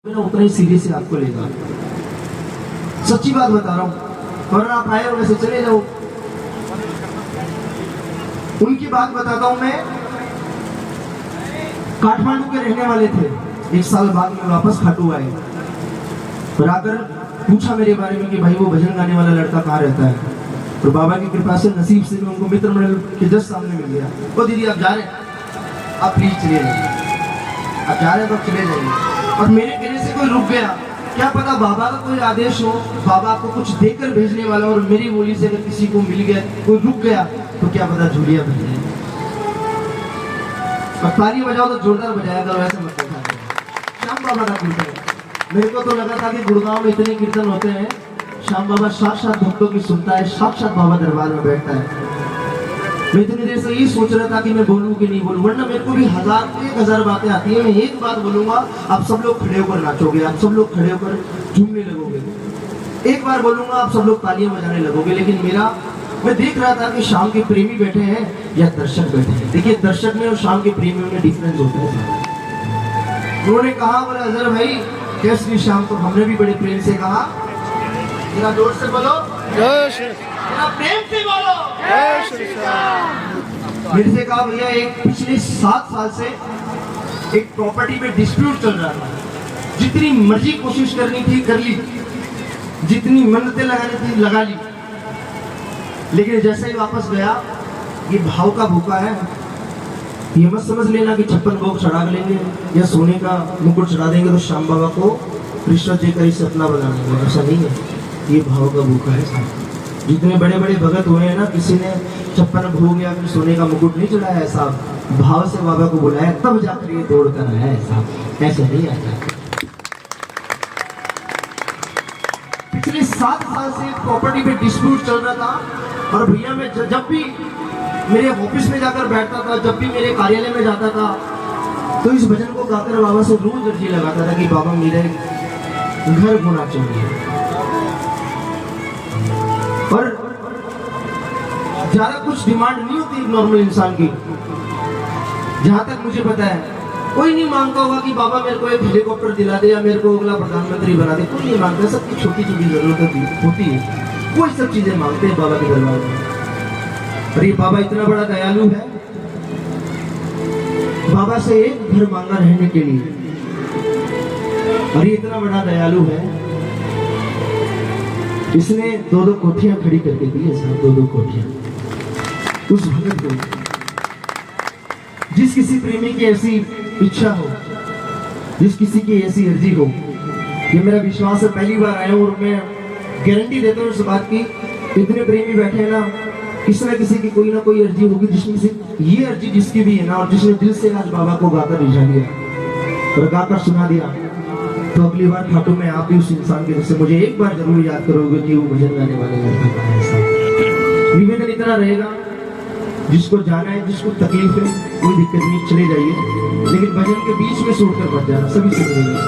उतना ही सीरियस आपको लेगा। सच्ची बात बता रहा हूँ। और आप आए हो वैसे चले जाओ। उनकी बात बताता हूँ मैं। काठमांडू के रहने वाले थे। 1 साल बाद में वापस खाटू आए और आकर पूछा मेरे बारे में कि भाई वो भजन गाने वाला लड़का कहाँ रहता है। और बाबा की कृपा से नसीब से मैं उनको मित्र मंडल के जस्ट सामने मिल गया। वो दीदी आप जा रहे हैं, आप प्लीज चले जाइए, आप जा रहे हैं तो आप चले जाइए। और मेरे कहने से कोई रुक गया, क्या पता बाबा का कोई आदेश हो, बाबा को कुछ देकर भेजने वाला, और मेरी बोली से अगर किसी को मिल गया, कोई रुक गया, तो क्या पता झूलिया बन जाए। और ताली बजाओ तो जोरदार बजाया करो, ऐसे मत देखा करो। श्याम बाबा का कीर्तन, मेरे को तो लगा था कि गुड़गांव में इतने कीर्तन होते हैं, श्याम बाबा साक्षात भक्तों की सुनता है, साक्षात बाबा दरबार में बैठता है। मैं इतनी देर से ये सोच रहा था कि मैं बोलूं कि नहीं बोलूं, वरना मेरे को भी 1000 बातें आती है। मैं एक बात बोलूंगा, आप सब लोग खड़े होकर नाचोगे, आप सब लोग खड़े होकर झूमने लगोगे। एक बार बोलूंगा, आप सब लोग तालियां बजाने लगोगे। लेकिन मैं देख रहा था कि शाम के प्रेमी बैठे हैं या दर्शक बैठे हैं। देखिए, दर्शक में और शाम के प्रेमियों में डिफरेंस होता है। उन्होंने कहा, बोला अजहर भाई कैसी शाम, तो हमने भी बड़े प्रेम से कहा, जरा जोर से बोलो, जरा प्रेम से बोलो, मेरे से कहा भैया एक पिछले 7 साल से एक प्रॉपर्टी पे डिस्प्यूट चल रहा था। जितनी मर्जी कोशिश करनी थी कर ली, जितनी मन्नतें लगानी थी लगा ली, लेकिन जैसे ही वापस गया, ये भाव का भूखा है। ये मत समझ लेना कि 56 भोग चढ़ा लेंगे या सोने का मुकुट चढ़ा देंगे तो श्याम बाबा को रिश्वत देकर इसे अपना बना लेंगे, ऐसा नहीं है। ये भाव का भूखा है साहब। जितने बड़े बड़े भगत हुए हैं ना, किसी ने 56 भोग या फिर सोने का मुकुट नहीं चढ़ाया है साहब, भाव से बाबा को बुलाया तब जाकर ये दौड़ कर आया है साहब, ऐसे नहीं आता। पिछले 7 साल से प्रॉपर्टी पे डिस्प्यूट चल रहा था, और भैया मैं जब भी मेरे ऑफिस में जाकर बैठता था, जब भी मेरे कार्यालय में जाता था, तो इस भजन को गाकर बाबा से रोज अर्जी लगाता था कि बाबा मेरे घर होना चाहिए। और ज्यादा कुछ डिमांड नहीं होती नॉर्मल इंसान की। जहां तक मुझे पता है, कोई नहीं मांगता होगा कि बाबा मेरे को एक हेलीकॉप्टर दिला दे या मेरे को अगला प्रधानमंत्री बना दे। कोई नहीं मांगता, सबकी छोटी छोटी जरूरत होती है। कोई सब चीजें मांगते हैं बाबा के दरबार में। और ये बाबा इतना बड़ा दयालु है, बाबा से एक घर मांगा रहने के लिए। और ये इतना बड़ा दयालु है, इसने 2-2 कोठियां खड़ी करके दी है साहब, 2-2 कोठियां उस भगत को। जिस किसी प्रेमी की ऐसी इच्छा हो, जिस किसी की ऐसी अर्जी हो, ये मेरा विश्वास है, पहली बार आया हूं और मैं गारंटी देता हूं इस बात की, इतने प्रेमी बैठे हैं ना, किसी न किसी की कोई ना कोई अर्जी होगी, जिसमें से ये अर्जी जिसकी भी है ना, और जिसने दिल से आज बाबा को गाकर रिझा दिया और गाकर सुना दिया, तो अगली बार खाटू में आप भी उस इंसान के जैसे मुझे एक बार जरूर याद करोगे कि वो भजन गाने वाले लड़का का है साहब। निवेदन इतना रहेगा, जिसको जाना है, जिसको तकलीफ है, कोई दिक्कत नहीं, चले जाइए, लेकिन भजन के बीच में छोड़कर मत जाना, सभी से मिलेंगे।